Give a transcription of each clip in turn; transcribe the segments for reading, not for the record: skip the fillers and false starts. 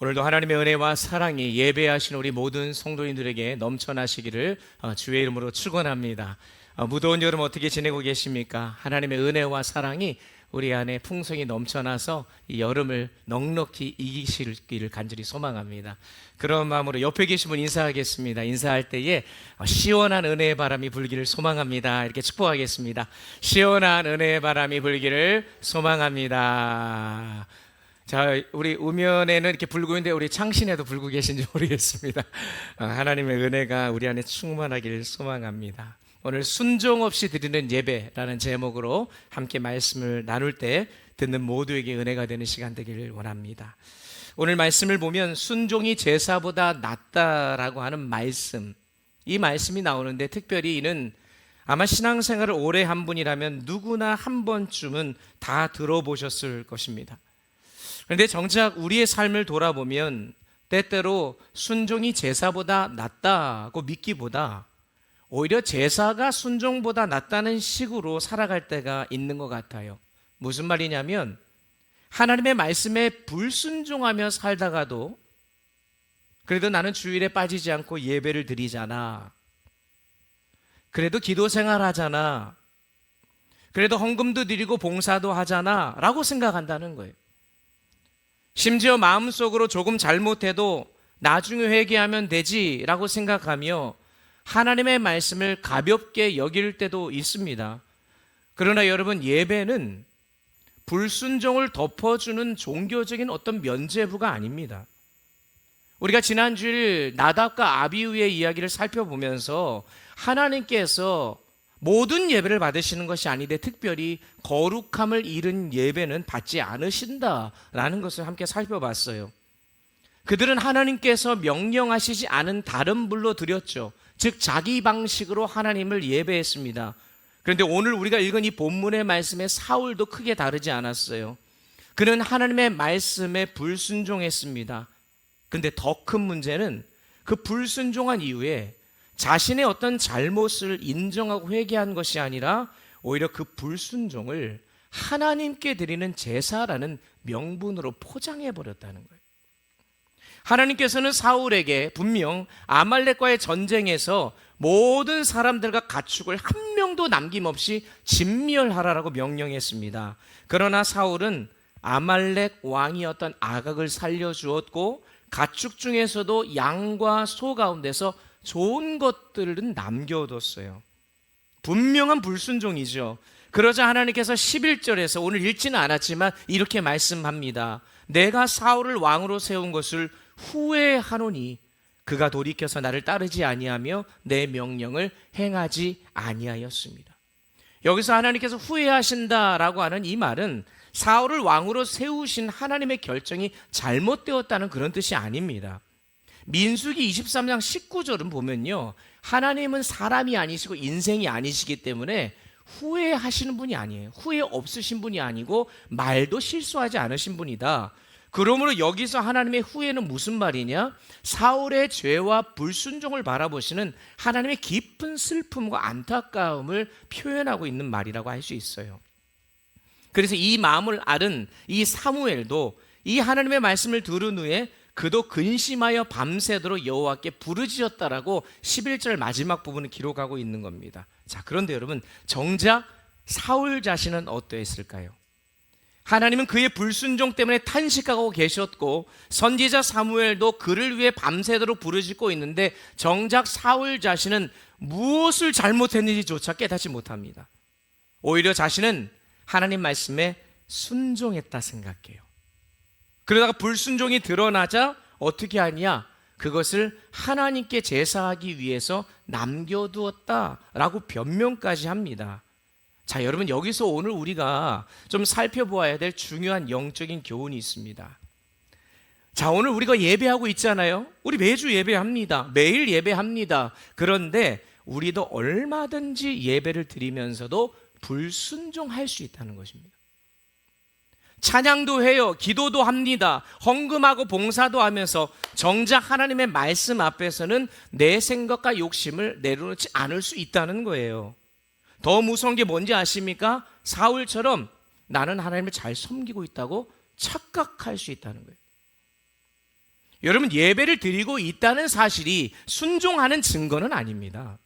오늘도 하나님의 은혜와 사랑이 예배하신 우리 모든 성도인들에게 넘쳐나시기를 주의 이름으로 축원합니다. 무더운 여름 어떻게 지내고 계십니까? 하나님의 은혜와 사랑이 우리 안에 풍성히 넘쳐나서 이 여름을 넉넉히 이기시기를 간절히 소망합니다. 그런 마음으로 옆에 계신 분 인사하겠습니다. 인사할 때에 시원한 은혜의 바람이 불기를 소망합니다. 이렇게 축복하겠습니다. 시원한 은혜의 바람이 불기를 소망합니다. 자, 우리 우면에는 이렇게 불고 있는데 우리 창신에도 불고 계신지 모르겠습니다. 하나님의 은혜가 우리 안에 충만하기를 소망합니다. 오늘 순종 없이 드리는 예배라는 제목으로 함께 말씀을 나눌 때 듣는 모두에게 은혜가 되는 시간 되기를 원합니다. 오늘 말씀을 보면 순종이 제사보다 낫다라고 하는 말씀, 이 말씀이 나오는데 특별히 이는 아마 신앙생활을 오래 한 분이라면 누구나 한 번쯤은 다 들어보셨을 것입니다. 그런데 정작 우리의 삶을 돌아보면 때때로 순종이 제사보다 낫다고 믿기보다 오히려 제사가 순종보다 낫다는 식으로 살아갈 때가 있는 것 같아요. 무슨 말이냐면 하나님의 말씀에 불순종하며 살다가도 그래도 나는 주일에 빠지지 않고 예배를 드리잖아, 그래도 기도 생활하잖아, 그래도 헌금도 드리고 봉사도 하잖아 라고 생각한다는 거예요. 심지어 마음속으로 조금 잘못해도 나중에 회개하면 되지 라고 생각하며 하나님의 말씀을 가볍게 여길 때도 있습니다. 그러나 여러분, 예배는 불순종을 덮어주는 종교적인 어떤 면죄부가 아닙니다. 우리가 지난 주일 나답과 아비후의 이야기를 살펴보면서 하나님께서 모든 예배를 받으시는 것이 아닌데 특별히 거룩함을 잃은 예배는 받지 않으신다라는 것을 함께 살펴봤어요. 그들은 하나님께서 명령하시지 않은 다른 불로 드렸죠. 즉 자기 방식으로 하나님을 예배했습니다. 그런데 오늘 우리가 읽은 이 본문의 말씀에 사울도 크게 다르지 않았어요. 그는 하나님의 말씀에 불순종했습니다. 그런데 더 큰 문제는 그 불순종한 이후에 자신의 어떤 잘못을 인정하고 회개한 것이 아니라 오히려 그 불순종을 하나님께 드리는 제사라는 명분으로 포장해버렸다는 거예요. 하나님께서는 사울에게 분명 아말렉과의 전쟁에서 모든 사람들과 가축을 한 명도 남김없이 진멸하라고 명령했습니다. 그러나 사울은 아말렉 왕이었던 아각을 살려주었고 가축 중에서도 양과 소 가운데서 좋은 것들은 남겨뒀어요. 분명한 불순종이죠. 그러자 하나님께서 11절에서 오늘 읽지는 않았지만 이렇게 말씀합니다. 내가 사울을 왕으로 세운 것을 후회하노니 그가 돌이켜서 나를 따르지 아니하며 내 명령을 행하지 아니하였습니다. 여기서 하나님께서 후회하신다라고 하는 이 말은 사울을 왕으로 세우신 하나님의 결정이 잘못되었다는 그런 뜻이 아닙니다. 민수기 23장 19절은 보면요, 하나님은 사람이 아니시고 인생이 아니시기 때문에 후회하시는 분이 아니에요. 후회 없으신 분이 아니고 말도 실수하지 않으신 분이다. 그러므로 여기서 하나님의 후회는 무슨 말이냐? 사울의 죄와 불순종을 바라보시는 하나님의 깊은 슬픔과 안타까움을 표현하고 있는 말이라고 할 수 있어요. 그래서 이 마음을 앓은 이 사무엘도 이 하나님의 말씀을 들은 후에 그도 근심하여 밤새도록 여호와께 부르짖었다라고 11절 마지막 부분을 기록하고 있는 겁니다. 자, 그런데 여러분, 정작 사울 자신은 어떠했을까요? 하나님은 그의 불순종 때문에 탄식하고 계셨고 선지자 사무엘도 그를 위해 밤새도록 부르짖고 있는데 정작 사울 자신은 무엇을 잘못했는지조차 깨닫지 못합니다. 오히려 자신은 하나님 말씀에 순종했다 생각해요. 그러다가 불순종이 드러나자 어떻게 하냐? 그것을 하나님께 제사하기 위해서 남겨두었다라고 변명까지 합니다. 자, 여러분, 여기서 오늘 우리가 좀 살펴보아야 될 중요한 영적인 교훈이 있습니다. 자, 오늘 우리가 예배하고 있잖아요. 우리 매주 예배합니다. 매일 예배합니다. 그런데 우리도 얼마든지 예배를 드리면서도 불순종할 수 있다는 것입니다. 찬양도 해요. 기도도 합니다. 헌금하고 봉사도 하면서 정작 하나님의 말씀 앞에서는 내 생각과 욕심을 내려놓지 않을 수 있다는 거예요. 더 무서운 게 뭔지 아십니까? 사울처럼 나는 하나님을 잘 섬기고 있다고 착각할 수 있다는 거예요. 여러분, 예배를 드리고 있다는 사실이 순종하는 증거는 아닙니다.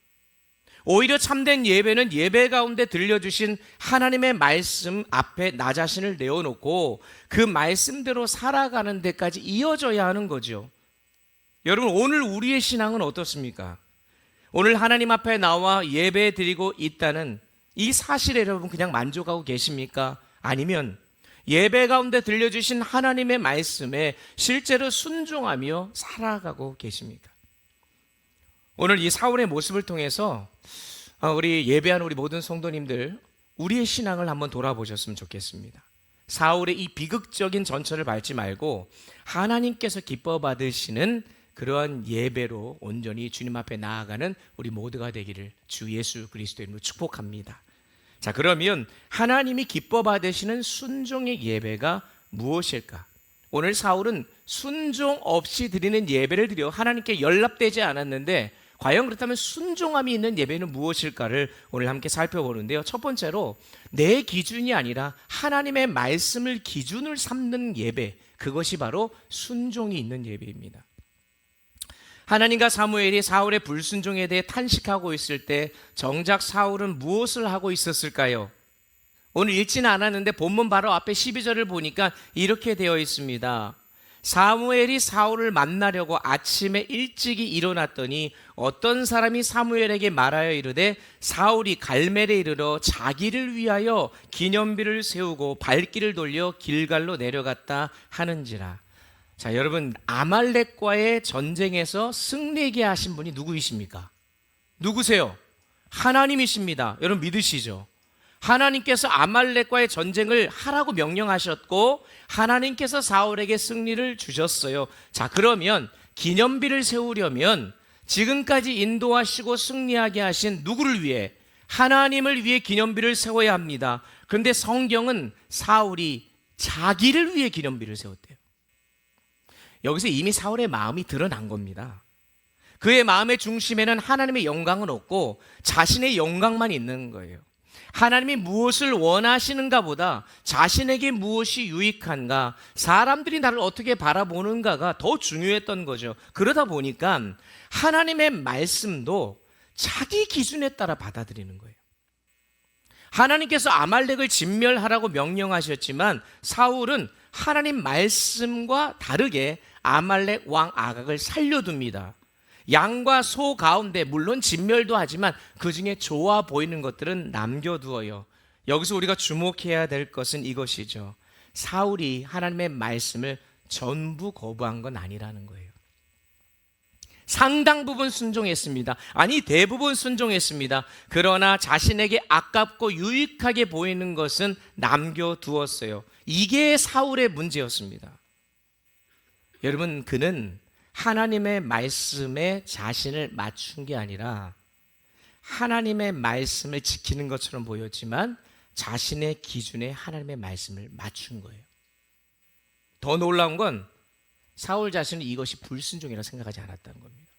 오히려 참된 예배는 예배 가운데 들려주신 하나님의 말씀 앞에 나 자신을 내어놓고 그 말씀대로 살아가는 데까지 이어져야 하는 거죠. 여러분, 오늘 우리의 신앙은 어떻습니까? 오늘 하나님 앞에 나와 예배 드리고 있다는 이 사실에 여러분 그냥 만족하고 계십니까? 아니면 예배 가운데 들려주신 하나님의 말씀에 실제로 순종하며 살아가고 계십니까? 오늘 이 사울의 모습을 통해서 우리 예배하는 우리 모든 성도님들, 우리의 신앙을 한번 돌아보셨으면 좋겠습니다. 사울의 이 비극적인 전철을 밟지 말고 하나님께서 기뻐 받으시는 그러한 예배로 온전히 주님 앞에 나아가는 우리 모두가 되기를 주 예수 그리스도의 이름으로 축복합니다. 자, 그러면 하나님이 기뻐 받으시는 순종의 예배가 무엇일까? 오늘 사울은 순종 없이 드리는 예배를 드려 하나님께 연락되지 않았는데 과연 그렇다면 순종함이 있는 예배는 무엇일까를 오늘 함께 살펴보는데요. 첫 번째로 내 기준이 아니라 하나님의 말씀을 기준을 삼는 예배, 그것이 바로 순종이 있는 예배입니다. 하나님과 사무엘이 사울의 불순종에 대해 탄식하고 있을 때 정작 사울은 무엇을 하고 있었을까요? 오늘 읽지는 않았는데 본문 바로 앞에 12절을 보니까 이렇게 되어 있습니다. 사무엘이 사울을 만나려고 아침에 일찍이 일어났더니 어떤 사람이 사무엘에게 말하여 이르되 사울이 갈멜에 이르러 자기를 위하여 기념비를 세우고 발길을 돌려 길갈로 내려갔다 하는지라. 자, 여러분, 아말렉과의 전쟁에서 승리하게 하신 분이 누구이십니까? 누구세요? 하나님이십니다. 여러분 믿으시죠? 하나님께서 아말렉과의 전쟁을 하라고 명령하셨고 하나님께서 사울에게 승리를 주셨어요. 자, 그러면 기념비를 세우려면 지금까지 인도하시고 승리하게 하신 누구를 위해? 하나님을 위해 기념비를 세워야 합니다. 그런데 성경은 사울이 자기를 위해 기념비를 세웠대요. 여기서 이미 사울의 마음이 드러난 겁니다. 그의 마음의 중심에는 하나님의 영광은 없고 자신의 영광만 있는 거예요. 하나님이 무엇을 원하시는가 보다 자신에게 무엇이 유익한가, 사람들이 나를 어떻게 바라보는가가 더 중요했던 거죠. 그러다 보니까 하나님의 말씀도 자기 기준에 따라 받아들이는 거예요. 하나님께서 아말렉을 진멸하라고 명령하셨지만 사울은 하나님 말씀과 다르게 아말렉 왕 아각을 살려둡니다. 양과 소 가운데 물론 진멸도 하지만 그 중에 좋아 보이는 것들은 남겨두어요. 여기서 우리가 주목해야 될 것은 이것이죠. 사울이 하나님의 말씀을 전부 거부한 건 아니라는 거예요. 상당 부분 순종했습니다. 아니, 대부분 순종했습니다. 그러나 자신에게 아깝고 유익하게 보이는 것은 남겨두었어요. 이게 사울의 문제였습니다. 여러분, 그는 하나님의 말씀에 자신을 맞춘 게 아니라 하나님의 말씀을 지키는 것처럼 보였지만 자신의 기준에 하나님의 말씀을 맞춘 거예요. 더 놀라운 건 사울 자신은 이것이 불순종이라고 생각하지 않았다는 겁니다.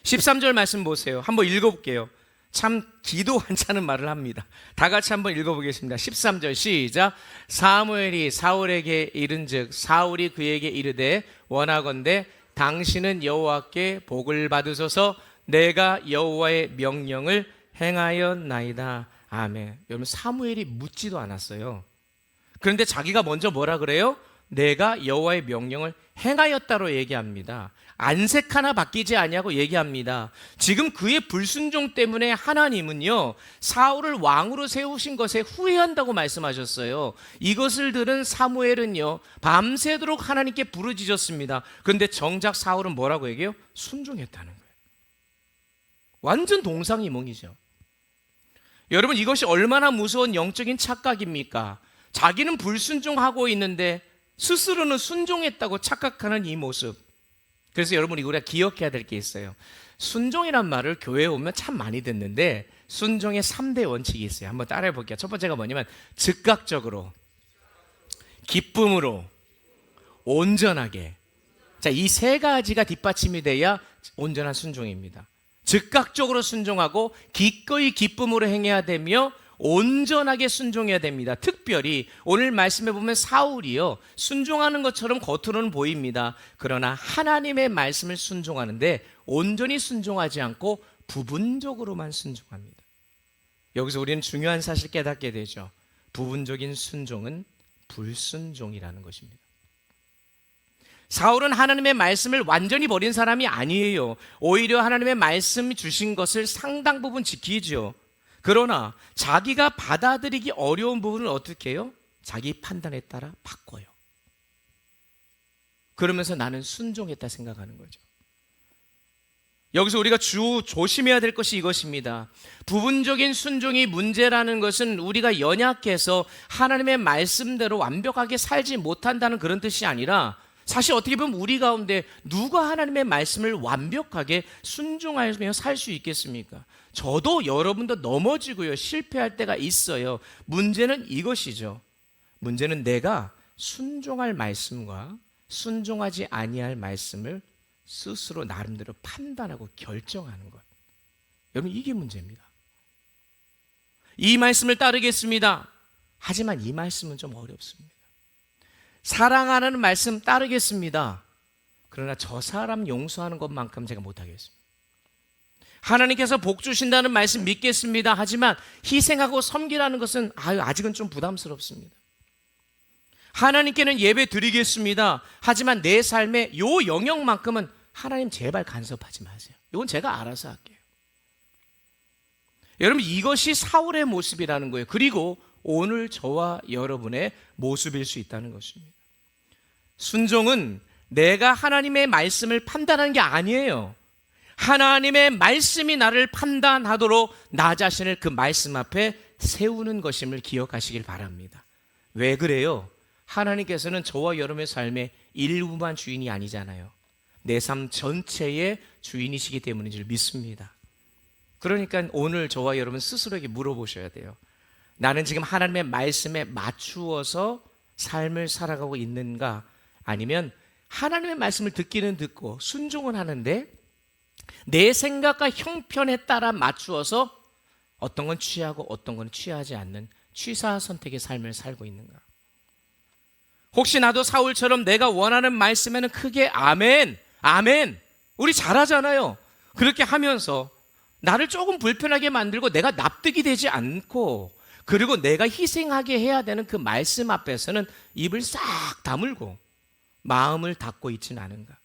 13절 말씀 보세요. 한번 읽어볼게요. 참 기도 한차는 말을 합니다. 다 같이 한번 읽어보겠습니다. 13절 시작. 사무엘이 사울에게 이른즉 사울이 그에게 이르되 원하건대 당신은 여호와께 복을 받으소서. 내가 여호와의 명령을 행하였나이다. 아멘. 여러분, 사무엘이 묻지도 않았어요. 그런데 자기가 먼저 뭐라 그래요? 내가 여호와의 명령을 행하였다로 얘기합니다. 안색 하나 바뀌지 아니하고 얘기합니다. 지금 그의 불순종 때문에 하나님은요 사울을 왕으로 세우신 것에 후회한다고 말씀하셨어요. 이것을 들은 사무엘은요 밤새도록 하나님께 부르짖었습니다. 그런데 정작 사울은 뭐라고 얘기해요? 순종했다는 거예요. 완전 동상이몽이죠. 여러분, 이것이 얼마나 무서운 영적인 착각입니까? 자기는 불순종하고 있는데 스스로는 순종했다고 착각하는 이 모습. 그래서 여러분, 우리가 기억해야 될 게 있어요. 순종이란 말을 교회에 오면 참 많이 듣는데 순종의 3대 원칙이 있어요. 한번 따라해 볼게요. 첫 번째가 뭐냐면 즉각적으로, 기쁨으로, 온전하게. 자, 이 세 가지가 뒷받침이 돼야 온전한 순종입니다. 즉각적으로 순종하고 기꺼이 기쁨으로 행해야 되며 온전하게 순종해야 됩니다. 특별히 오늘 말씀해 보면 사울이요, 순종하는 것처럼 겉으로는 보입니다. 그러나 하나님의 말씀을 순종하는데 온전히 순종하지 않고 부분적으로만 순종합니다. 여기서 우리는 중요한 사실 깨닫게 되죠. 부분적인 순종은 불순종이라는 것입니다. 사울은 하나님의 말씀을 완전히 버린 사람이 아니에요. 오히려 하나님의 말씀 주신 것을 상당 부분 지키죠. 그러나 자기가 받아들이기 어려운 부분을 어떻게 해요? 자기 판단에 따라 바꿔요. 그러면서 나는 순종했다 생각하는 거죠. 여기서 우리가 조심해야 될 것이 이것입니다. 부분적인 순종이 문제라는 것은 우리가 연약해서 하나님의 말씀대로 완벽하게 살지 못한다는 그런 뜻이 아니라, 사실 어떻게 보면 우리 가운데 누가 하나님의 말씀을 완벽하게 순종하며 살 수 있겠습니까? 저도 여러분도 넘어지고요, 실패할 때가 있어요. 문제는 이것이죠. 문제는 내가 순종할 말씀과 순종하지 아니할 말씀을 스스로 나름대로 판단하고 결정하는 것. 여러분, 이게 문제입니다. 이 말씀을 따르겠습니다. 하지만 이 말씀은 좀 어렵습니다. 사랑하는 말씀 따르겠습니다. 그러나 저 사람 용서하는 것만큼 제가 못하겠습니다. 하나님께서 복 주신다는 말씀 믿겠습니다. 하지만 희생하고 섬기라는 것은 아직은 좀 부담스럽습니다. 하나님께는 예배 드리겠습니다. 하지만 내 삶의 요 영역만큼은 하나님 제발 간섭하지 마세요. 이건 제가 알아서 할게요. 여러분, 이것이 사울의 모습이라는 거예요. 그리고 오늘 저와 여러분의 모습일 수 있다는 것입니다. 순종은 내가 하나님의 말씀을 판단하는 게 아니에요. 하나님의 말씀이 나를 판단하도록 나 자신을 그 말씀 앞에 세우는 것임을 기억하시길 바랍니다. 왜 그래요? 하나님께서는 저와 여러분의 삶의 일부만 주인이 아니잖아요. 내 삶 전체의 주인이시기 때문인 줄 믿습니다. 그러니까 오늘 저와 여러분 스스로에게 물어보셔야 돼요. 나는 지금 하나님의 말씀에 맞추어서 삶을 살아가고 있는가? 아니면 하나님의 말씀을 듣기는 듣고 순종은 하는데 내 생각과 형편에 따라 맞추어서 어떤 건 취하고 어떤 건 취하지 않는 취사 선택의 삶을 살고 있는가? 혹시 나도 사울처럼 내가 원하는 말씀에는 크게 아멘, 아멘, 우리 잘하잖아요. 그렇게 하면서 나를 조금 불편하게 만들고 내가 납득이 되지 않고, 그리고 내가 희생하게 해야 되는 그 말씀 앞에서는 입을 싹 다물고 마음을 닫고 있지는 않은가?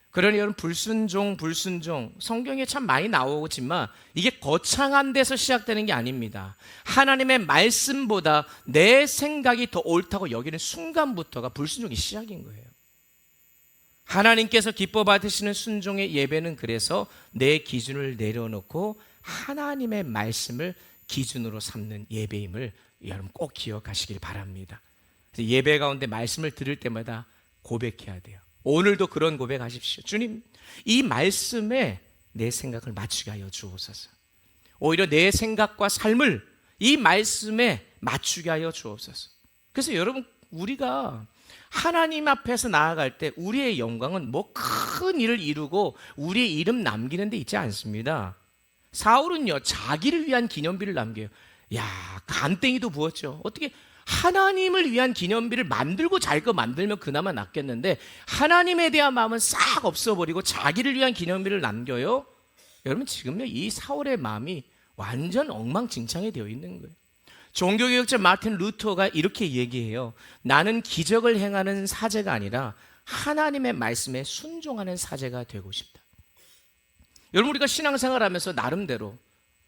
그러니 여러분, 불순종 성경에 참 많이 나오지만 이게 거창한 데서 시작되는 게 아닙니다. 하나님의 말씀보다 내 생각이 더 옳다고 여기는 순간부터가 불순종이 시작인 거예요. 하나님께서 기뻐 받으시는 순종의 예배는 그래서 내 기준을 내려놓고 하나님의 말씀을 기준으로 삼는 예배임을 여러분 꼭 기억하시길 바랍니다. 예배 가운데 말씀을 들을 때마다 고백해야 돼요. 오늘도 그런 고백하십시오. 주님, 이 말씀에 내 생각을 맞추게 하여 주옵소서. 오히려 내 생각과 삶을 이 말씀에 맞추게 하여 주옵소서. 그래서 여러분, 우리가 하나님 앞에서 나아갈 때 우리의 영광은 뭐 큰 일을 이루고 우리의 이름 남기는 데 있지 않습니다. 사울은요, 자기를 위한 기념비를 남겨요. 야, 간땡이도 부었죠. 어떻게 하나님을 위한 기념비를 만들고 잘 거 만들면 그나마 낫겠는데 하나님에 대한 마음은 싹 없어버리고 자기를 위한 기념비를 남겨요. 여러분, 지금요 이 사울의 마음이 완전 엉망진창이 되어 있는 거예요. 종교개혁자 마틴 루터가 이렇게 얘기해요. 나는 기적을 행하는 사제가 아니라 하나님의 말씀에 순종하는 사제가 되고 싶다. 여러분, 우리가 신앙생활하면서 나름대로,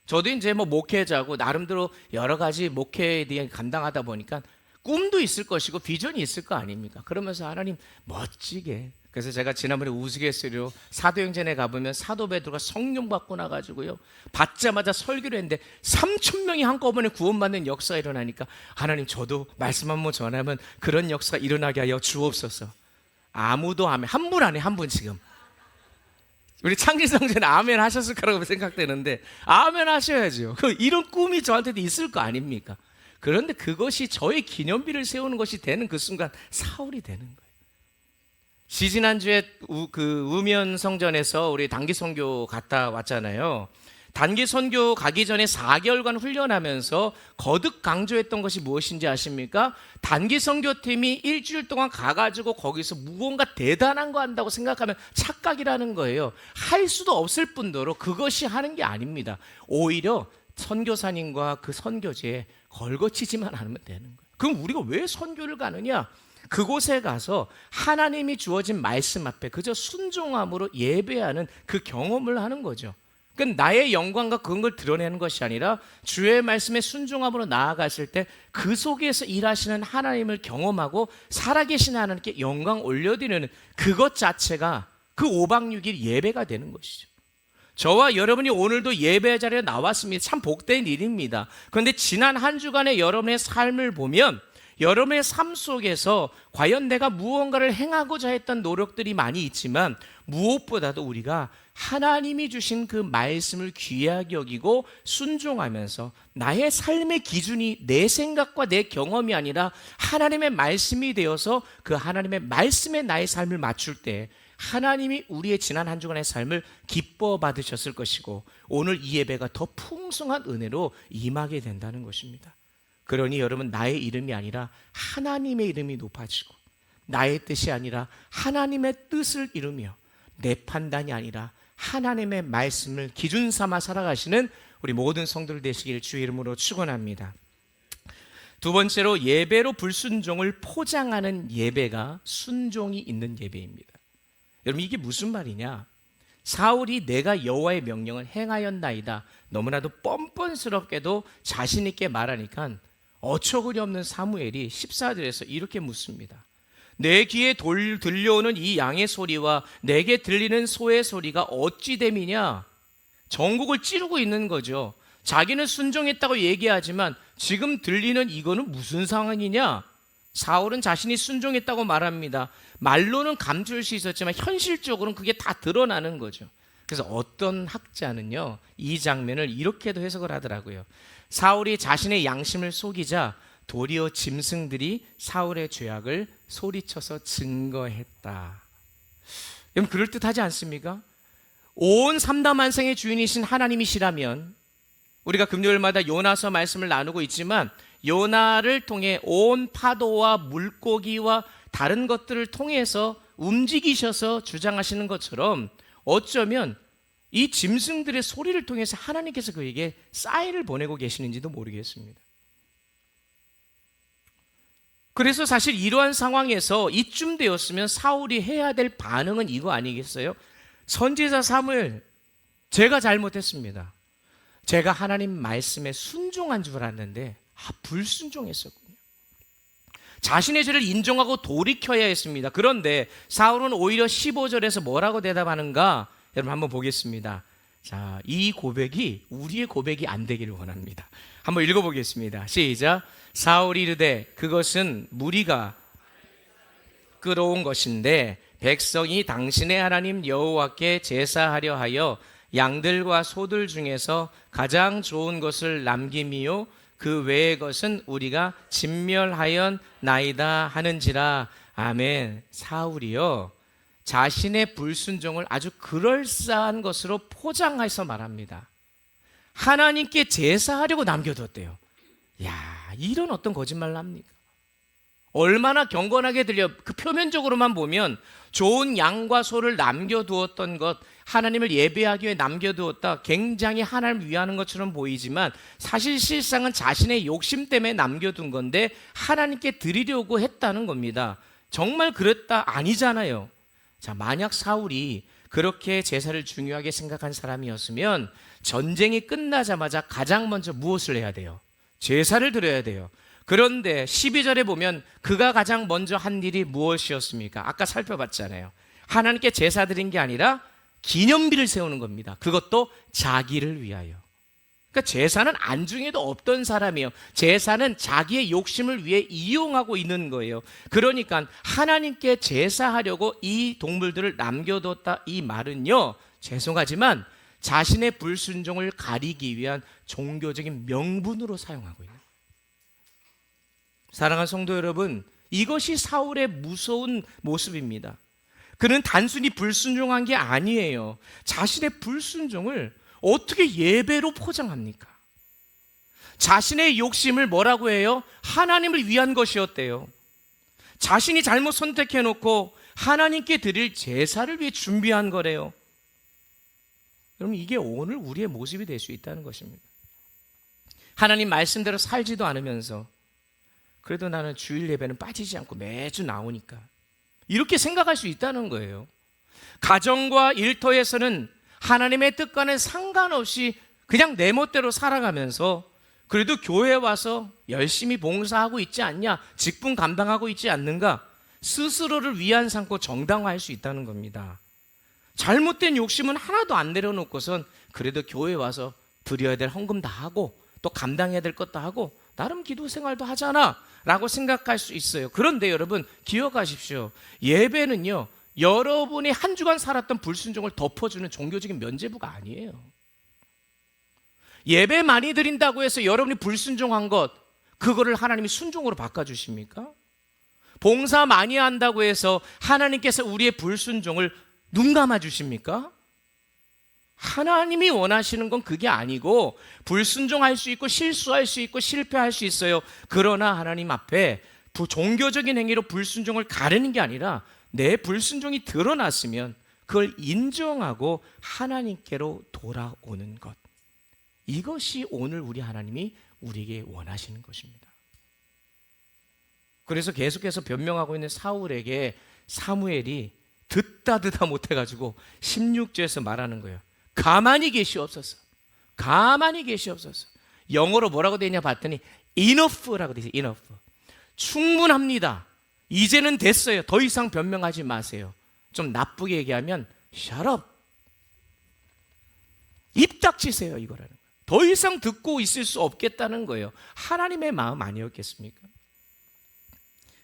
저도 이제 뭐 목회자고 나름대로 여러 가지 목회에 대해 감당하다 보니까 꿈도 있을 것이고 비전이 있을 거 아닙니까? 그러면서 하나님 멋지게. 그래서 제가 지난번에 우스갯소리로 사도행전에 가보면 사도 베드로가 성령 받고 나가지고요, 받자마자 설교를 했는데 3,000명이 한꺼번에 구원받는 역사가 일어나니까 하나님, 저도 말씀 한번 전하면 그런 역사가 일어나게 하여 주옵소서. 아무도 아멘, 한 분 안에 한 분. 지금 우리 창기성전에 아멘 하셨을 거라고 생각되는데 아멘 하셔야죠. 이런 꿈이 저한테도 있을 거 아닙니까? 그런데 그것이 저의 기념비를 세우는 것이 되는 그 순간 사울이 되는 거예요. 지지난주에 그 우면 성전에서 우리 단기 선교 갔다 왔잖아요. 단기 선교 가기 전에 4개월간 훈련하면서 거듭 강조했던 것이 무엇인지 아십니까? 단기 선교팀이 일주일 동안 가가지고 거기서 무언가 대단한 거 한다고 생각하면 착각이라는 거예요. 할 수도 없을 뿐더러 그것이 하는 게 아닙니다. 오히려 선교사님과 그 선교지에 걸거치지만 않으면 되는 거예요. 그럼 우리가 왜 선교를 가느냐? 그곳에 가서 하나님이 주어진 말씀 앞에 그저 순종함으로 예배하는 그 경험을 하는 거죠. 그러니까 나의 영광과 그런 걸 드러내는 것이 아니라 주의 말씀에 순종함으로 나아갔을 때 그 속에서 일하시는 하나님을 경험하고 살아계신 하나님께 영광 올려드리는 그것 자체가 그 5박 6일 예배가 되는 것이죠. 저와 여러분이 오늘도 예배 자리에 나왔습니다. 참 복된 일입니다. 그런데 지난 한 주간의 여러분의 삶을 보면 여러분의 삶 속에서 과연 내가 무언가를 행하고자 했던 노력들이 많이 있지만 무엇보다도 우리가 하나님이 주신 그 말씀을 귀하게 여기고 순종하면서 나의 삶의 기준이 내 생각과 내 경험이 아니라 하나님의 말씀이 되어서 그 하나님의 말씀에 나의 삶을 맞출 때 하나님이 우리의 지난 한 주간의 삶을 기뻐 받으셨을 것이고 오늘 이 예배가 더 풍성한 은혜로 임하게 된다는 것입니다. 그러니 여러분, 나의 이름이 아니라 하나님의 이름이 높아지고 나의 뜻이 아니라 하나님의 뜻을 이루며 내 판단이 아니라 하나님의 말씀을 기준 삼아 살아가시는 우리 모든 성도들 되시길 주의 이름으로 축원합니다. 두 번째로 예배로 불순종을 포장하는 예배가 순종이 있는 예배입니다. 여러분, 이게 무슨 말이냐? 사울이 내가 여호와의 명령을 행하였나이다 너무나도 뻔뻔스럽게도 자신 있게 말하니까 어처구니 없는 사무엘이 14절에서 이렇게 묻습니다. 내 귀에 들려오는 이 양의 소리와 내게 들리는 소의 소리가 어찌 됨이냐? 전국을 찌르고 있는 거죠. 자기는 순종했다고 얘기하지만 지금 들리는 이거는 무슨 상황이냐? 사울은 자신이 순종했다고 말합니다. 말로는 감출 수 있었지만 현실적으로는 그게 다 드러나는 거죠. 그래서 어떤 학자는요, 이 장면을 이렇게도 해석을 하더라고요. 사울이 자신의 양심을 속이자 도리어 짐승들이 사울의 죄악을 소리쳐서 증거했다. 여러분, 그럴듯하지 않습니까? 온 삼다만상의 주인이신 하나님이시라면, 우리가 금요일마다 요나서 말씀을 나누고 있지만 요나를 통해 온 파도와 물고기와 다른 것들을 통해서 움직이셔서 주장하시는 것처럼 어쩌면 이 짐승들의 소리를 통해서 하나님께서 그에게 사인을 보내고 계시는지도 모르겠습니다. 그래서 사실 이러한 상황에서 이쯤 되었으면 사울이 해야 될 반응은 이거 아니겠어요? 선지자 사무엘, 제가 잘못했습니다. 제가 하나님 말씀에 순종한 줄 알았는데 불순종했었군요. 자신의 죄를 인정하고 돌이켜야 했습니다. 그런데 사울은 오히려 15절에서 뭐라고 대답하는가? 여러분 한번 보겠습니다. 자, 이 고백이 우리의 고백이 안 되기를 원합니다. 한번 읽어보겠습니다. 시작. 사울이 이르되 그것은 무리가 끌어온 것인데 백성이 당신의 하나님 여호와께 제사하려 하여 양들과 소들 중에서 가장 좋은 것을 남김이요 그 외의 것은 우리가 진멸하였나이다 하는지라. 아멘. 사울이요 자신의 불순종을 아주 그럴싸한 것으로 포장해서 말합니다. 하나님께 제사하려고 남겨뒀대요. 야, 이런 어떤 거짓말을 합니까? 얼마나 경건하게 들려. 그 표면적으로만 보면 좋은 양과 소를 남겨두었던 것, 하나님을 예배하기 위해 남겨두었다, 굉장히 하나님을 위하는 것처럼 보이지만 사실 실상은 자신의 욕심 때문에 남겨둔 건데 하나님께 드리려고 했다는 겁니다. 정말 그랬다? 아니잖아요. 자, 만약 사울이 그렇게 제사를 중요하게 생각한 사람이었으면 전쟁이 끝나자마자 가장 먼저 무엇을 해야 돼요? 제사를 드려야 돼요. 그런데 12절에 보면 그가 가장 먼저 한 일이 무엇이었습니까? 아까 살펴봤잖아요. 하나님께 제사 드린 게 아니라 기념비를 세우는 겁니다. 그것도 자기를 위하여. 그러니까 제사는 안중에도 없던 사람이에요. 제사는 자기의 욕심을 위해 이용하고 있는 거예요. 그러니까 하나님께 제사하려고 이 동물들을 남겨뒀다, 이 말은요, 죄송하지만 자신의 불순종을 가리기 위한 종교적인 명분으로 사용하고 있는 거예요. 사랑하는 성도 여러분, 이것이 사울의 무서운 모습입니다. 그는 단순히 불순종한 게 아니에요. 자신의 불순종을 어떻게 예배로 포장합니까? 자신의 욕심을 뭐라고 해요? 하나님을 위한 것이었대요. 자신이 잘못 선택해놓고 하나님께 드릴 제사를 위해 준비한 거래요. 여러분, 이게 오늘 우리의 모습이 될 수 있다는 것입니다. 하나님 말씀대로 살지도 않으면서 그래도 나는 주일 예배는 빠지지 않고 매주 나오니까, 이렇게 생각할 수 있다는 거예요. 가정과 일터에서는 하나님의 뜻과는 상관없이 그냥 내 멋대로 살아가면서 그래도 교회에 와서 열심히 봉사하고 있지 않냐, 직분 감당하고 있지 않는가, 스스로를 위안 삼고 정당화할 수 있다는 겁니다. 잘못된 욕심은 하나도 안 내려놓고선 그래도 교회에 와서 드려야 될 헌금 다 하고 또 감당해야 될 것도 하고 나름 기도 생활도 하잖아 라고 생각할 수 있어요. 그런데 여러분, 기억하십시오. 예배는요, 여러분이 한 주간 살았던 불순종을 덮어주는 종교적인 면죄부가 아니에요. 예배 많이 드린다고 해서 여러분이 불순종한 것, 그거를 하나님이 순종으로 바꿔주십니까? 봉사 많이 한다고 해서 하나님께서 우리의 불순종을 눈 감아 주십니까? 하나님이 원하시는 건 그게 아니고, 불순종할 수 있고 실수할 수 있고 실패할 수 있어요. 그러나 하나님 앞에 종교적인 행위로 불순종을 가르는 게 아니라 내 불순종이 드러났으면 그걸 인정하고 하나님께로 돌아오는 것, 이것이 오늘 우리 하나님이 우리에게 원하시는 것입니다. 그래서 계속해서 변명하고 있는 사울에게 사무엘이 듣다 못해가지고 16절에서 말하는 거예요. 가만히 계시옵소서. 가만히 계시옵소서. 영어로 뭐라고 되냐 봤더니 enough라고 되어 있어요. enough. 충분합니다. 이제는 됐어요. 더 이상 변명하지 마세요. 좀 나쁘게 얘기하면 shut up. 입 닥치세요, 이거라는 거예요. 더 이상 듣고 있을 수 없겠다는 거예요. 하나님의 마음 아니었겠습니까?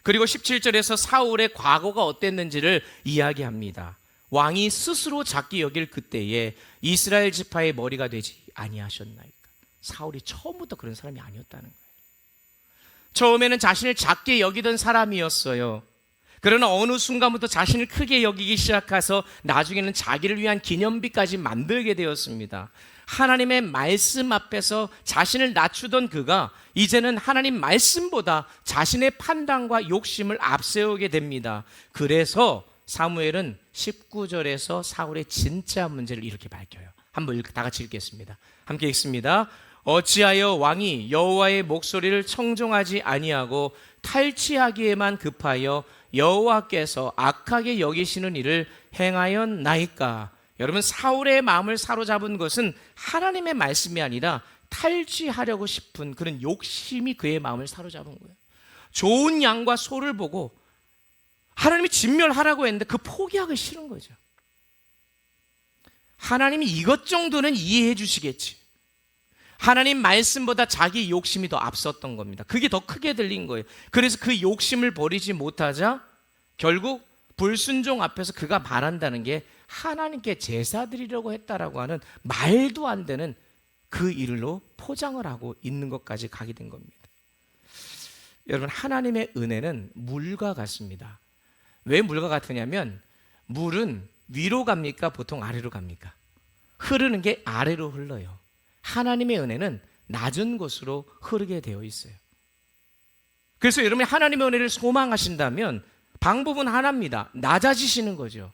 그리고 17절에서 사울의 과거가 어땠는지를 이야기합니다. 왕이 스스로 작게 여길 그때에 이스라엘 지파의 머리가 되지 아니하셨나이까. 사울이 처음부터 그런 사람이 아니었다는 거예요. 처음에는 자신을 작게 여기던 사람이었어요. 그러나 어느 순간부터 자신을 크게 여기기 시작해서 나중에는 자기를 위한 기념비까지 만들게 되었습니다. 하나님의 말씀 앞에서 자신을 낮추던 그가 이제는 하나님 말씀보다 자신의 판단과 욕심을 앞세우게 됩니다. 그래서 사무엘은 19절에서 사울의 진짜 문제를 이렇게 밝혀요. 한번 다 같이 읽겠습니다. 함께 읽습니다. 어찌하여 왕이 여호와의 목소리를 청종하지 아니하고 탈취하기에만 급하여 여호와께서 악하게 여기시는 일을 행하였나이까. 여러분, 사울의 마음을 사로잡은 것은 하나님의 말씀이 아니라 탈취하려고 싶은 그런 욕심이 그의 마음을 사로잡은 거예요. 좋은 양과 소를 보고 하나님이 진멸하라고 했는데 그 포기하기 싫은 거죠. 하나님이 이것 정도는 이해해 주시겠지. 하나님 말씀보다 자기 욕심이 더 앞섰던 겁니다. 그게 더 크게 들린 거예요. 그래서 그 욕심을 버리지 못하자 결국 불순종 앞에서 그가 말한다는 게 하나님께 제사 드리려고 했다라고 하는 말도 안 되는 그 일로 포장을 하고 있는 것까지 가게 된 겁니다. 여러분, 하나님의 은혜는 물과 같습니다. 왜 물과 같으냐면 물은 위로 갑니까? 보통 아래로 갑니까? 흐르는 게 아래로 흘러요. 하나님의 은혜는 낮은 곳으로 흐르게 되어 있어요. 그래서 여러분이 하나님의 은혜를 소망하신다면 방법은 하나입니다. 낮아지시는 거죠.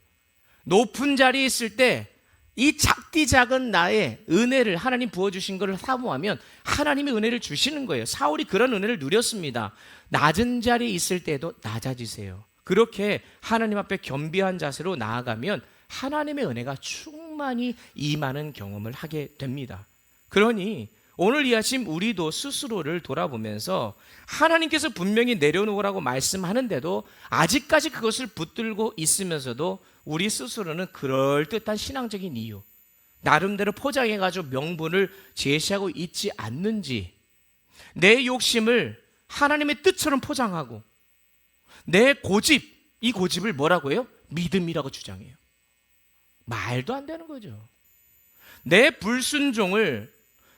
높은 자리에 있을 때 이 작디 작은 나의 은혜를 하나님 부어주신 것을 사모하면 하나님이 은혜를 주시는 거예요. 사울이 그런 은혜를 누렸습니다. 낮은 자리에 있을 때도 낮아지세요. 그렇게 하나님 앞에 겸비한 자세로 나아가면 하나님의 은혜가 충만히 임하는 경험을 하게 됩니다. 그러니 오늘 이 아침 우리도 스스로를 돌아보면서 하나님께서 분명히 내려놓으라고 말씀하는데도 아직까지 그것을 붙들고 있으면서도 우리 스스로는 그럴듯한 신앙적인 이유, 나름대로 포장해가지고 명분을 제시하고 있지 않는지, 내 욕심을 하나님의 뜻처럼 포장하고 내 고집, 이 고집을 뭐라고 해요? 믿음이라고 주장해요. 말도 안 되는 거죠. 내 불순종을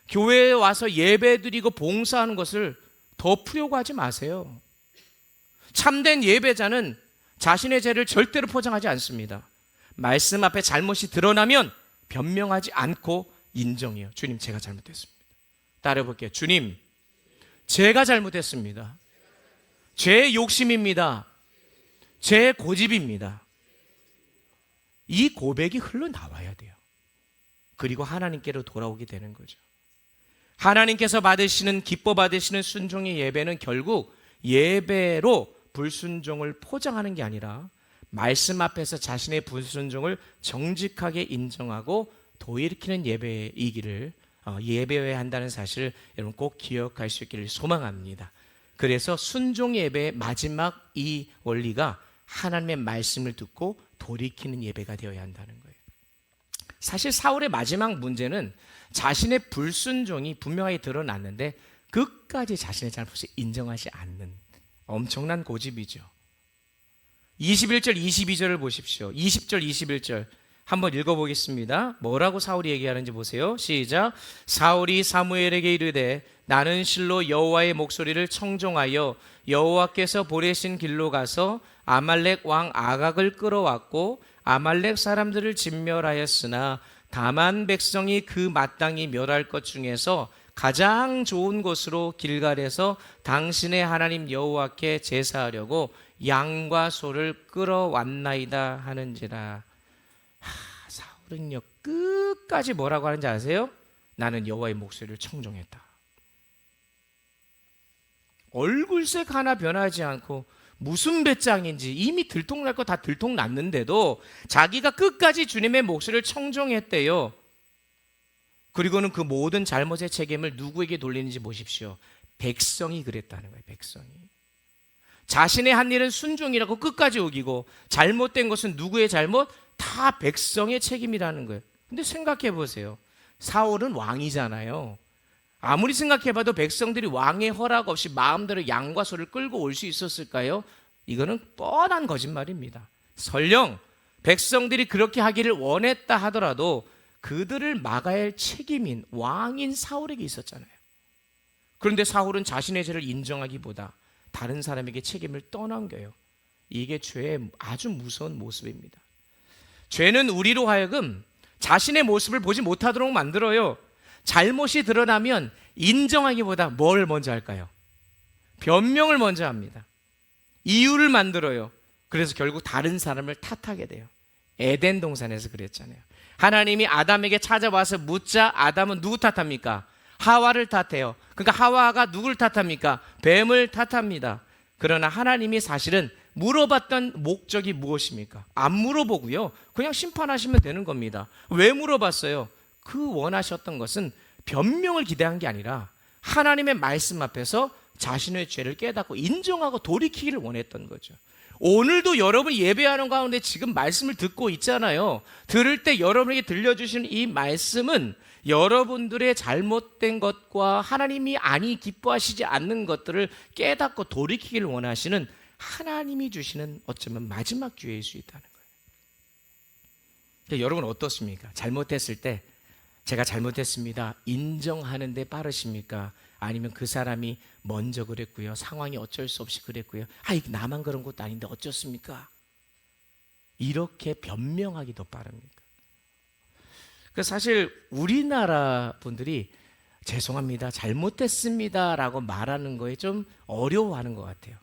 교회에 와서 예배드리고 봉사하는 것을 덮으려고 하지 마세요. 참된 예배자는 자신의 죄를 절대로 포장하지 않습니다. 말씀 앞에 잘못이 드러나면 변명하지 않고 인정해요. 주님, 제가 잘못했습니다. 따라해볼게요. 주님, 제가 잘못했습니다. 제 욕심입니다. 제 고집입니다. 이 고백이 흘러나와야 돼요. 그리고 하나님께로 돌아오게 되는 거죠. 하나님께서 받으시는, 기뻐 받으시는 순종의 예배는 결국 예배로 불순종을 포장하는 게 아니라 말씀 앞에서 자신의 불순종을 정직하게 인정하고 도일으키는 예배이기를, 예배여야 한다는 사실을 여러분 꼭 기억할 수 있기를 소망합니다. 그래서 순종 예배의 마지막 이 원리가 하나님의 말씀을 듣고 돌이키는 예배가 되어야 한다는 거예요. 사실 사울의 마지막 문제는 자신의 불순종이 분명하게 드러났는데 끝까지 자신의 잘못을 인정하지 않는 엄청난 고집이죠. 21절 22절을 보십시오. 20절 21절 한번 읽어보겠습니다. 뭐라고 사울이 얘기하는지 보세요. 시작. 사울이 사무엘에게 이르되 나는 실로 여호와의 목소리를 청종하여 여호와께서 보내신 길로 가서 아말렉 왕 아각을 끌어왔고 아말렉 사람들을 진멸하였으나 다만 백성이 그 마땅히 멸할 것 중에서 가장 좋은 곳으로 길갈에서 당신의 하나님 여호와께 제사하려고 양과 소를 끌어왔나이다 하는지라. 사울은요 끝까지 뭐라고 하는지 아세요? 나는 여호와의 목소리를 청종했다. 얼굴색 하나 변하지 않고 무슨 배짱인지 이미 들통날 거 다 들통났는데도 자기가 끝까지 주님의 목소리를 청종했대요. 그리고는 그 모든 잘못의 책임을 누구에게 돌리는지 보십시오. 백성이 그랬다는 거예요. 백성이. 자신의 한 일은 순종이라고 끝까지 우기고 잘못된 것은 누구의 잘못? 다 백성의 책임이라는 거예요. 근데 생각해 보세요. 사울은 왕이잖아요. 아무리 생각해봐도 백성들이 왕의 허락 없이 마음대로 양과 소를 끌고 올 수 있었을까요? 이거는 뻔한 거짓말입니다. 설령 백성들이 그렇게 하기를 원했다 하더라도 그들을 막아야 할 책임인 왕인 사울에게 있었잖아요. 그런데 사울은 자신의 죄를 인정하기보다 다른 사람에게 책임을 떠넘겨요. 이게 죄의 아주 무서운 모습입니다. 죄는 우리로 하여금 자신의 모습을 보지 못하도록 만들어요. 잘못이 드러나면 인정하기보다 뭘 먼저 할까요? 변명을 먼저 합니다. 이유를 만들어요. 그래서 결국 다른 사람을 탓하게 돼요. 에덴 동산에서 그랬잖아요. 하나님이 아담에게 찾아와서 묻자 아담은 누구 탓합니까? 하와를 탓해요. 그러니까 하와가 누구를 탓합니까? 뱀을 탓합니다. 그러나 하나님이 사실은 물어봤던 목적이 무엇입니까? 안 물어보고요. 그냥 심판하시면 되는 겁니다. 왜 물어봤어요? 그 원하셨던 것은 변명을 기대한 게 아니라 하나님의 말씀 앞에서 자신의 죄를 깨닫고 인정하고 돌이키기를 원했던 거죠. 오늘도 여러분이 예배하는 가운데 지금 말씀을 듣고 있잖아요. 들을 때 여러분에게 들려주신 이 말씀은 여러분들의 잘못된 것과 하나님이 아니 기뻐하시지 않는 것들을 깨닫고 돌이키기를 원하시는 하나님이 주시는 어쩌면 마지막 기회일 수 있다는 거예요. 그러니까 여러분 어떻습니까? 잘못했을 때 제가 잘못했습니다 인정하는데 빠르십니까? 아니면 그 사람이 먼저 그랬고요, 상황이 어쩔 수 없이 그랬고요, 이게 나만 그런 것도 아닌데 어쩌습니까? 이렇게 변명하기 더 빠릅니까? 사실 우리나라 분들이 죄송합니다, 잘못했습니다 라고 말하는 거에 좀 어려워하는 것 같아요.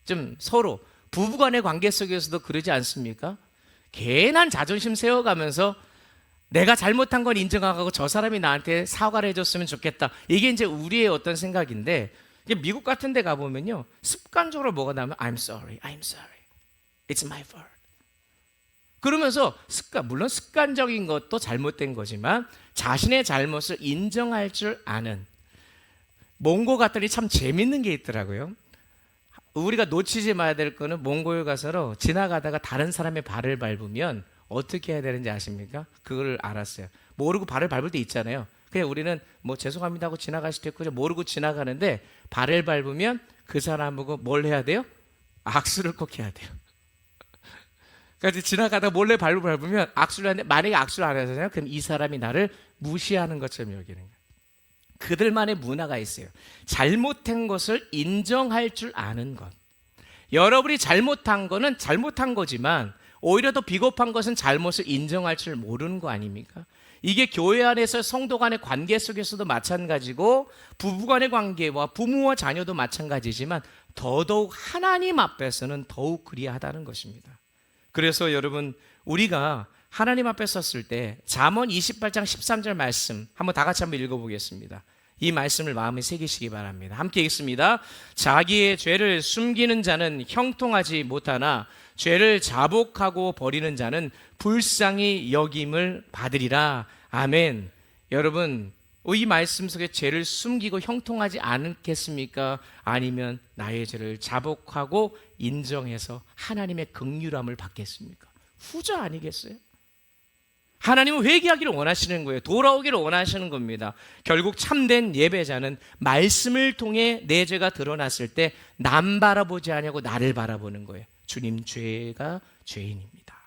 좀 서로 부부간의 관계 속에서도 그러지 않습니까? 괜한 자존심 세워가면서 내가 잘못한 건 인정하고 저 사람이 나한테 사과를 해줬으면 좋겠다. 이게 이제 우리의 어떤 생각인데, 미국 같은 데 가보면요, 습관적으로 뭐가 나오면 I'm sorry, I'm sorry, it's my fault. 그러면서 물론 습관적인 것도 잘못된 거지만 자신의 잘못을 인정할 줄 아는, 몽고 갔더니 참 재밌는 게 있더라고요. 우리가 놓치지 말아야 될 거는 몽골 가서로 지나가다가 다른 사람의 발을 밟으면 어떻게 해야 되는지 아십니까? 그걸 알았어요. 모르고 발을 밟을 때 있잖아요. 그냥 우리는 뭐 죄송합니다 하고 지나갈 수도 있고 모르고 지나가는데, 발을 밟으면 그 사람하고 뭘 해야 돼요? 악수를 꼭 해야 돼요. 그러니까 지나가다가 몰래 발을 밟으면 악수를 하는데, 만약에 악수를 안 하잖아요. 그럼 이 사람이 나를 무시하는 것처럼 여기는 거예요. 그들만의 문화가 있어요. 잘못한 것을 인정할 줄 아는 것. 여러분이 잘못한 거는 잘못한 거지만 오히려 더 비겁한 것은 잘못을 인정할 줄 모르는 거 아닙니까? 이게 교회 안에서 성도 간의 관계 속에서도 마찬가지고 부부 간의 관계와 부모와 자녀도 마찬가지지만 더더욱 하나님 앞에서는 더욱 그리하다는 것입니다. 그래서 여러분, 우리가 하나님 앞에 섰을 때 잠언 28장 13절 말씀 한번 다 같이 한번 읽어보겠습니다. 이 말씀을 마음에 새기시기 바랍니다. 함께 읽습니다. 자기의 죄를 숨기는 자는 형통하지 못하나 죄를 자복하고 버리는 자는 불쌍히 여김을 받으리라. 아멘. 여러분, 이 말씀 속에 죄를 숨기고 형통하지 않겠습니까? 아니면 나의 죄를 자복하고 인정해서 하나님의 긍휼함을 받겠습니까? 후자 아니겠어요? 하나님은 회개하기를 원하시는 거예요. 돌아오기를 원하시는 겁니다. 결국 참된 예배자는 말씀을 통해 내 죄가 드러났을 때 남 바라보지 않냐고 나를 바라보는 거예요. 주님, 죄가 죄인입니다.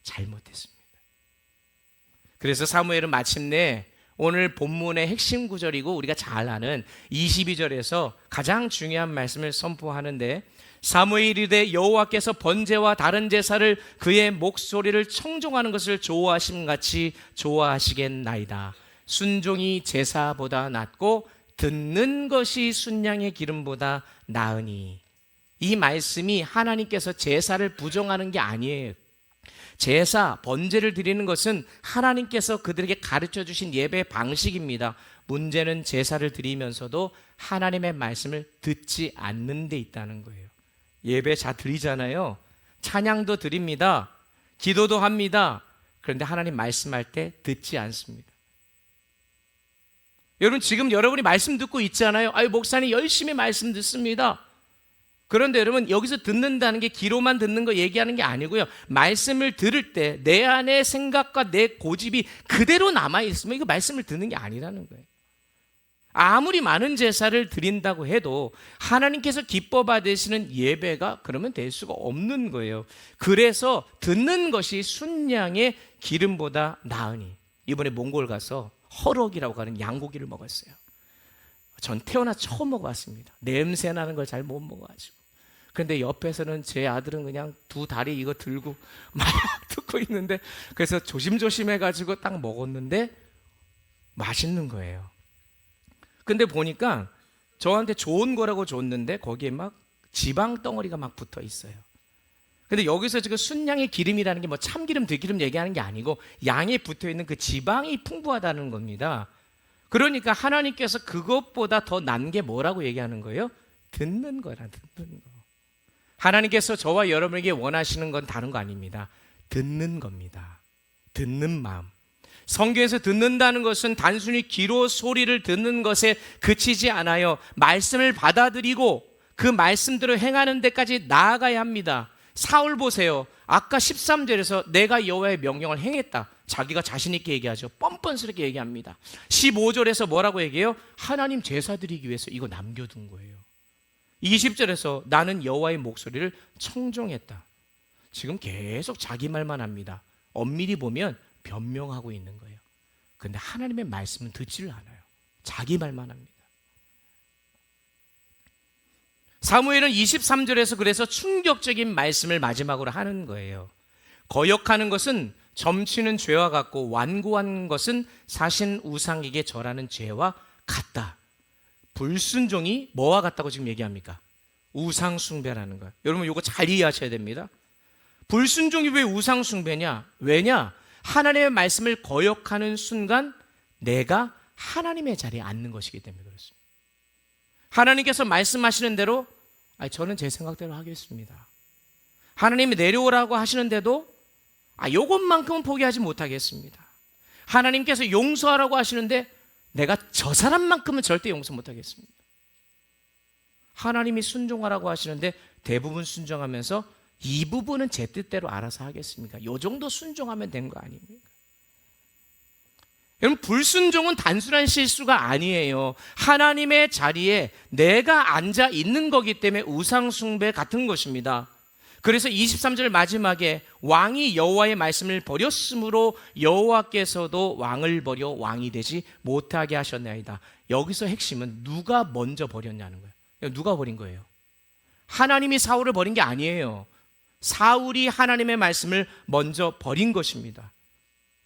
잘못했습니다. 그래서 사무엘은 마침내 오늘 본문의 핵심 구절이고 우리가 잘 아는 22절에서 가장 중요한 말씀을 선포하는데, 사무엘이 이르되 여호와께서 번제와 다른 제사를 그의 목소리를 청종하는 것을 좋아하심 같이 좋아하시겠나이다. 순종이 제사보다 낫고 듣는 것이 순양의 기름보다 나으니. 이 말씀이 하나님께서 제사를 부정하는 게 아니에요. 제사, 번제를 드리는 것은 하나님께서 그들에게 가르쳐 주신 예배 방식입니다. 문제는 제사를 드리면서도 하나님의 말씀을 듣지 않는 데 있다는 거예요. 예배 잘 드리잖아요. 찬양도 드립니다. 기도도 합니다. 그런데 하나님 말씀할 때 듣지 않습니다. 여러분, 지금 여러분이 말씀 듣고 있잖아요. 아유, 목사님 열심히 말씀 듣습니다. 그런데 여러분, 여기서 듣는다는 게 귀로만 듣는 거 얘기하는 게 아니고요. 말씀을 들을 때 내 안의 생각과 내 고집이 그대로 남아있으면 이거 말씀을 듣는 게 아니라는 거예요. 아무리 많은 제사를 드린다고 해도 하나님께서 기뻐 받으시는 예배가 그러면 될 수가 없는 거예요. 그래서 듣는 것이 순양의 기름보다 나으니. 이번에 몽골 가서 허럭이라고 하는 양고기를 먹었어요. 전 태어나 처음 먹어봤습니다. 냄새 나는 걸 잘 못 먹어가지고. 그런데 옆에서는 제 아들은 그냥 두 다리 이거 들고 막 듣고 있는데, 그래서 조심조심 해가지고 딱 먹었는데 맛있는 거예요. 근데 보니까 저한테 좋은 거라고 줬는데 거기에 막 지방 덩어리가 막 붙어 있어요. 근데 여기서 지금 순양의 기름이라는 게 뭐 참기름, 들기름 얘기하는 게 아니고 양에 붙어 있는 그 지방이 풍부하다는 겁니다. 그러니까 하나님께서 그것보다 더 난 게 뭐라고 얘기하는 거예요? 듣는 거라, 듣는 거. 하나님께서 저와 여러분에게 원하시는 건 다른 거 아닙니다. 듣는 겁니다. 듣는 마음. 성경에서 듣는다는 것은 단순히 귀로 소리를 듣는 것에 그치지 않아요. 말씀을 받아들이고 그 말씀대로 행하는 데까지 나아가야 합니다. 사울 보세요. 아까 13절에서 내가 여호와의 명령을 행했다. 자기가 자신 있게 얘기하죠. 뻔뻔스럽게 얘기합니다. 15절에서 뭐라고 얘기해요? 하나님 제사 드리기 위해서 이거 남겨둔 거예요. 20절에서 나는 여호와의 목소리를 청종했다. 지금 계속 자기 말만 합니다. 엄밀히 보면 변명하고 있는 거예요. 그런데 하나님의 말씀은 듣지를 않아요. 자기 말만 합니다. 사무엘은 23절에서 그래서 충격적인 말씀을 마지막으로 하는 거예요. 거역하는 것은 점치는 죄와 같고 완고한 것은 사신 우상에게 절하는 죄와 같다. 불순종이 뭐와 같다고 지금 얘기합니까? 우상 숭배라는 거예요. 여러분 이거 잘 이해하셔야 됩니다. 불순종이 왜 우상 숭배냐? 왜냐? 하나님의 말씀을 거역하는 순간 내가 하나님의 자리에 앉는 것이기 때문에 그렇습니다. 하나님께서 말씀하시는 대로 저는 제 생각대로 하겠습니다. 하나님이 내려오라고 하시는데도 요것만큼은 포기하지 못하겠습니다. 하나님께서 용서하라고 하시는데 내가 저 사람만큼은 절대 용서 못하겠습니다. 하나님이 순종하라고 하시는데 대부분 순종하면서 이 부분은 제 뜻대로 알아서 하겠습니까? 요 정도 순종하면 된 거 아닙니까? 여러분, 불순종은 단순한 실수가 아니에요. 하나님의 자리에 내가 앉아 있는 거기 때문에 우상숭배 같은 것입니다. 그래서 23절 마지막에 왕이 여호와의 말씀을 버렸으므로 여호와께서도 왕을 버려 왕이 되지 못하게 하셨나이다. 여기서 핵심은 누가 먼저 버렸냐는 거예요. 누가 버린 거예요? 하나님이 사울을 버린 게 아니에요. 사울이 하나님의 말씀을 먼저 버린 것입니다.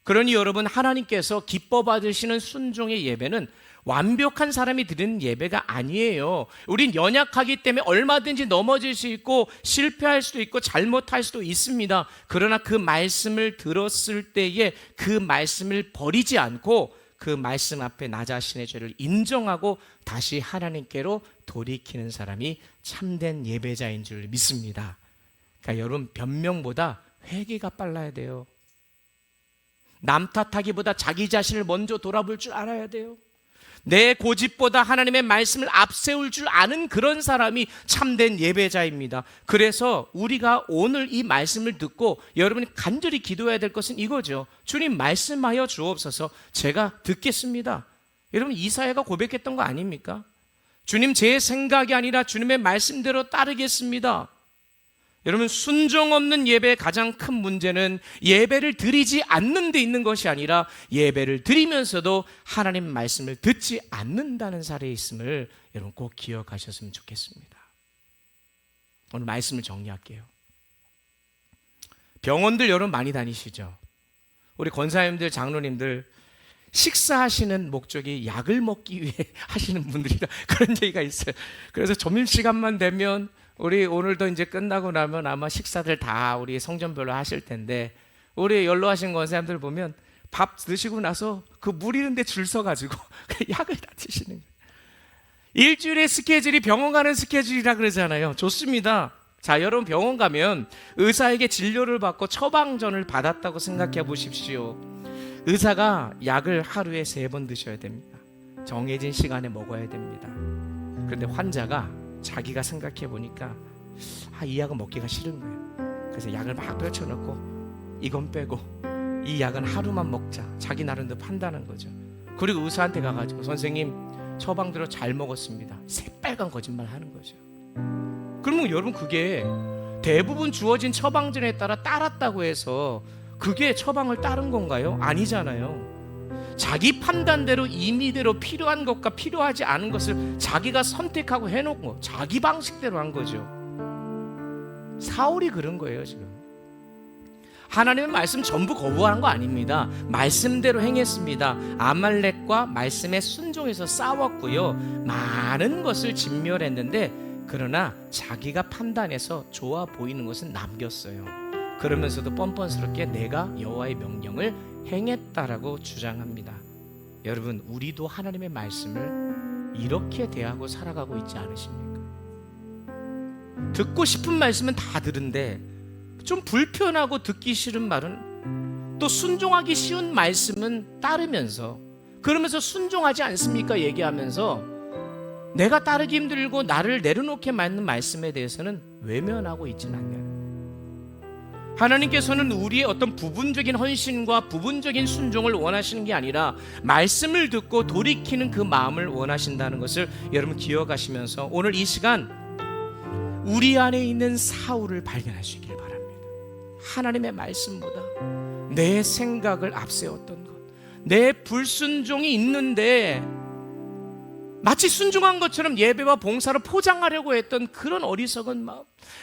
그러니 여러분, 하나님께서 기뻐 받으시는 순종의 예배는 완벽한 사람이 드리는 예배가 아니에요. 우린 연약하기 때문에 얼마든지 넘어질 수 있고 실패할 수도 있고 잘못할 수도 있습니다. 그러나 그 말씀을 들었을 때에 그 말씀을 버리지 않고 그 말씀 앞에 나 자신의 죄를 인정하고 다시 하나님께로 돌이키는 사람이 참된 예배자인 줄 믿습니다. 그러니까 여러분, 변명보다 회개가 빨라야 돼요. 남 탓하기보다 자기 자신을 먼저 돌아볼 줄 알아야 돼요. 내 고집보다 하나님의 말씀을 앞세울 줄 아는 그런 사람이 참된 예배자입니다. 그래서 우리가 오늘 이 말씀을 듣고 여러분이 간절히 기도해야 될 것은 이거죠. 주님, 말씀하여 주옵소서. 제가 듣겠습니다. 여러분, 이사야가 고백했던 거 아닙니까? 주님, 제 생각이 아니라 주님의 말씀대로 따르겠습니다. 여러분, 순종 없는 예배의 가장 큰 문제는 예배를 드리지 않는 데 있는 것이 아니라 예배를 드리면서도 하나님 말씀을 듣지 않는다는 사례에 있음을 여러분 꼭 기억하셨으면 좋겠습니다. 오늘 말씀을 정리할게요. 병원들 여러분 많이 다니시죠? 우리 권사님들, 장로님들 식사하시는 목적이 약을 먹기 위해 하시는 분들이라 그런 얘기가 있어요. 그래서 점심시간만 되면 우리 오늘도 이제 끝나고 나면 아마 식사들 다 우리 성전별로 하실 텐데, 우리 연로하신 권사님들 보면 밥 드시고 나서 그 물 이런데 줄 서가지고 약을 다 드시는 거예요. 일주일의 스케줄이 병원 가는 스케줄이라 그러잖아요. 좋습니다. 자, 여러분, 병원 가면 의사에게 진료를 받고 처방전을 받았다고 생각해 보십시오. 의사가 약을 하루에 3번 드셔야 됩니다. 정해진 시간에 먹어야 됩니다. 그런데 환자가 자기가 생각해 보니까 이 약은 먹기가 싫은 거예요. 그래서 약을 막 펼쳐놓고 이건 빼고 이 약은 하루만 먹자, 자기 나름대로 판단한 거죠. 그리고 의사한테 가가지고 선생님, 처방대로 잘 먹었습니다. 새빨간 거짓말 하는 거죠. 그러면 여러분, 그게 대부분 주어진 처방전에 따라 따랐다고 해서 그게 처방을 따른 건가요? 아니잖아요. 자기 판단대로 임의대로 필요한 것과 필요하지 않은 것을 자기가 선택하고 해놓고 자기 방식대로 한 거죠. 사울이 그런 거예요. 지금 하나님의 말씀 전부 거부한 거 아닙니다. 말씀대로 행했습니다. 아말렉과 말씀에 순종해서 싸웠고요, 많은 것을 진멸했는데, 그러나 자기가 판단해서 좋아 보이는 것은 남겼어요. 그러면서도 뻔뻔스럽게 내가 여호와의 명령을 행했다라고 주장합니다. 여러분, 우리도 하나님의 말씀을 이렇게 대하고 살아가고 있지 않으십니까? 듣고 싶은 말씀은 다 들은데 좀 불편하고 듣기 싫은 말은, 또 순종하기 쉬운 말씀은 따르면서, 그러면서 순종하지 않습니까? 얘기하면서 내가 따르기 힘들고 나를 내려놓게 만든 말씀에 대해서는 외면하고 있지는 않냐는. 하나님께서는 우리의 어떤 부분적인 헌신과 부분적인 순종을 원하시는 게 아니라 말씀을 듣고 돌이키는 그 마음을 원하신다는 것을 여러분 기억하시면서 오늘 이 시간 우리 안에 있는 사울을 발견하시길 바랍니다. 하나님의 말씀보다 내 생각을 앞세웠던 것, 내 불순종이 있는데 마치 순종한 것처럼 예배와 봉사를 포장하려고 했던 그런 어리석은 마음,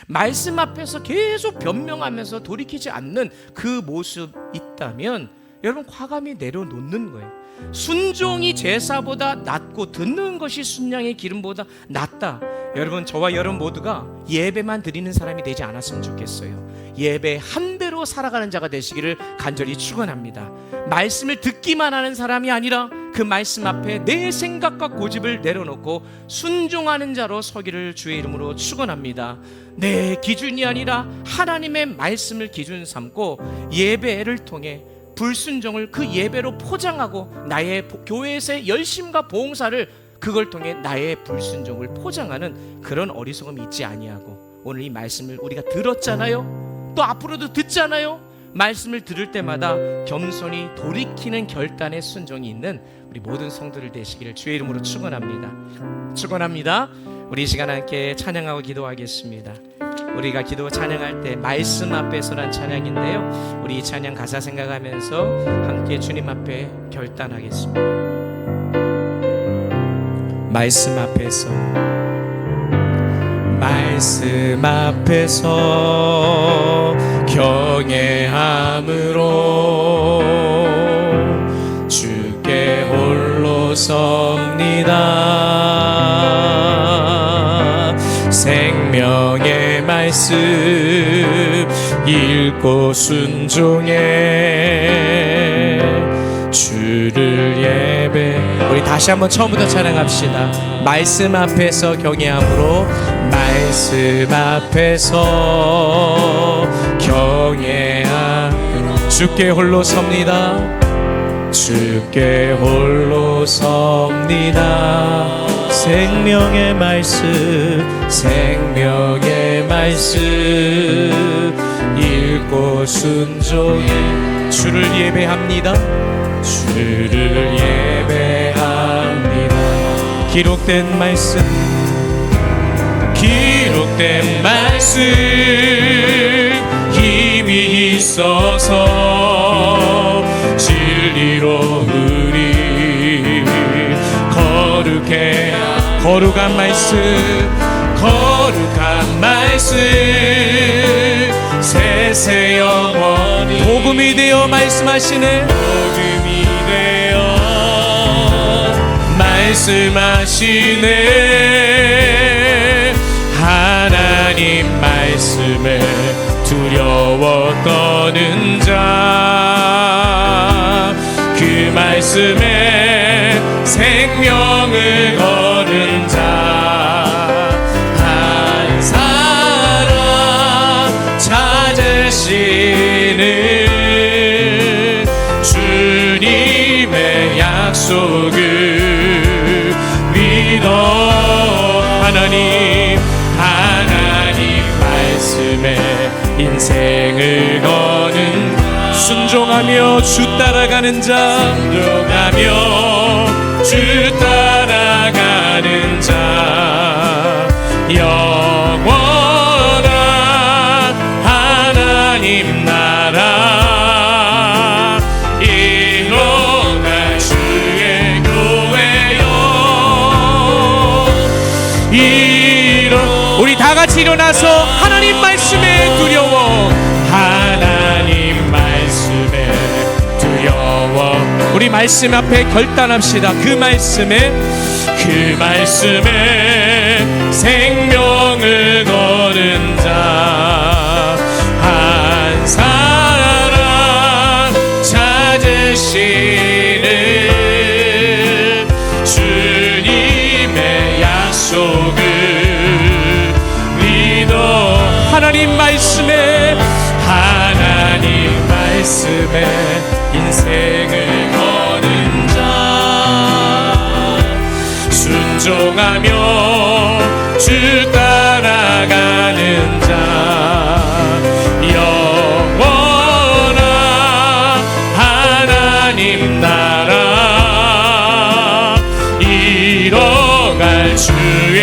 말씀 앞에서 계속 변명하면서 돌이키지 않는 그 모습 있다면 여러분, 과감히 내려놓는 거예요. 순종이 제사보다 낫고 듣는 것이 순양의 기름보다 낫다. 여러분, 저와 여러분 모두가 예배만 드리는 사람이 되지 않았으면 좋겠어요. 예배 한 대로 살아가는 자가 되시기를 간절히 축원합니다. 말씀을 듣기만 하는 사람이 아니라 그 말씀 앞에 내 생각과 고집을 내려놓고 순종하는 자로 서기를 주의 이름으로 축원합니다. 내 기준이 아니라 하나님의 말씀을 기준 삼고 예배를 통해 불순종을 그 예배로 포장하고 나의 교회에서의 열심과 봉사를 그걸 통해 나의 불순종을 포장하는 그런 어리석음이 있지 아니하고, 오늘 이 말씀을 우리가 들었잖아요. 또 앞으로도 듣잖아요. 말씀을 들을 때마다 겸손히 돌이키는 결단의 순종이 있는 우리 모든 성도들 되시기를 주의 이름으로 축원합니다. 축원합니다. 우리 이 시간 함께 찬양하고 기도하겠습니다. 우리가 기도 찬양할 때 말씀 앞에서란 찬양인데요, 우리 이 찬양 가사 생각하면서 함께 주님 앞에 결단하겠습니다. 말씀 앞에서, 말씀 앞에서 경외함으로 홀로 섭니다. 생명의 말씀 읽고 순종해 주를 예배. 우리 다시 한번 처음부터 찬양합시다. 말씀 앞에서 경외함으로, 말씀 앞에서 경외함으로 주께 홀로 섭니다. 주께 홀로 섭니다. 생명의 말씀, 생명의 말씀 읽고 순종해 주를 예배합니다. 주를 예배합니다. 기록된 말씀, 기록된 말씀 힘이 있어서 진리로 우리 거룩한 말씀, 거룩한 말씀 세세 영원히 복음이 되어 말씀하시네. 복음이 되어 말씀하시네. 하나님 말씀에 두려워 떠는 자, 그 말씀에 생명을 거는 자, 한 사람 찾으시는 주님의 약속을 믿어. 하나님 말씀에 인생을 거는, 순종하며 주 따라가는 자, 순종하며 주 따라가는 자, 영원한 하나님 나라 이뤄갈 주의 교회요. 우리 다 같이 일어나서 하나님 말씀에 두려워, 하나님 말씀에 두려워. 우리 말씀 앞에 결단합시다. 그 말씀에 생명을 거는 자, 한 사람 찾으시는 주님의 약속을 믿어. 하나님 말씀에 인생을 거는 자, 순종하며 주 따라가는 자, 영원한 하나님 나라 이뤄갈 주의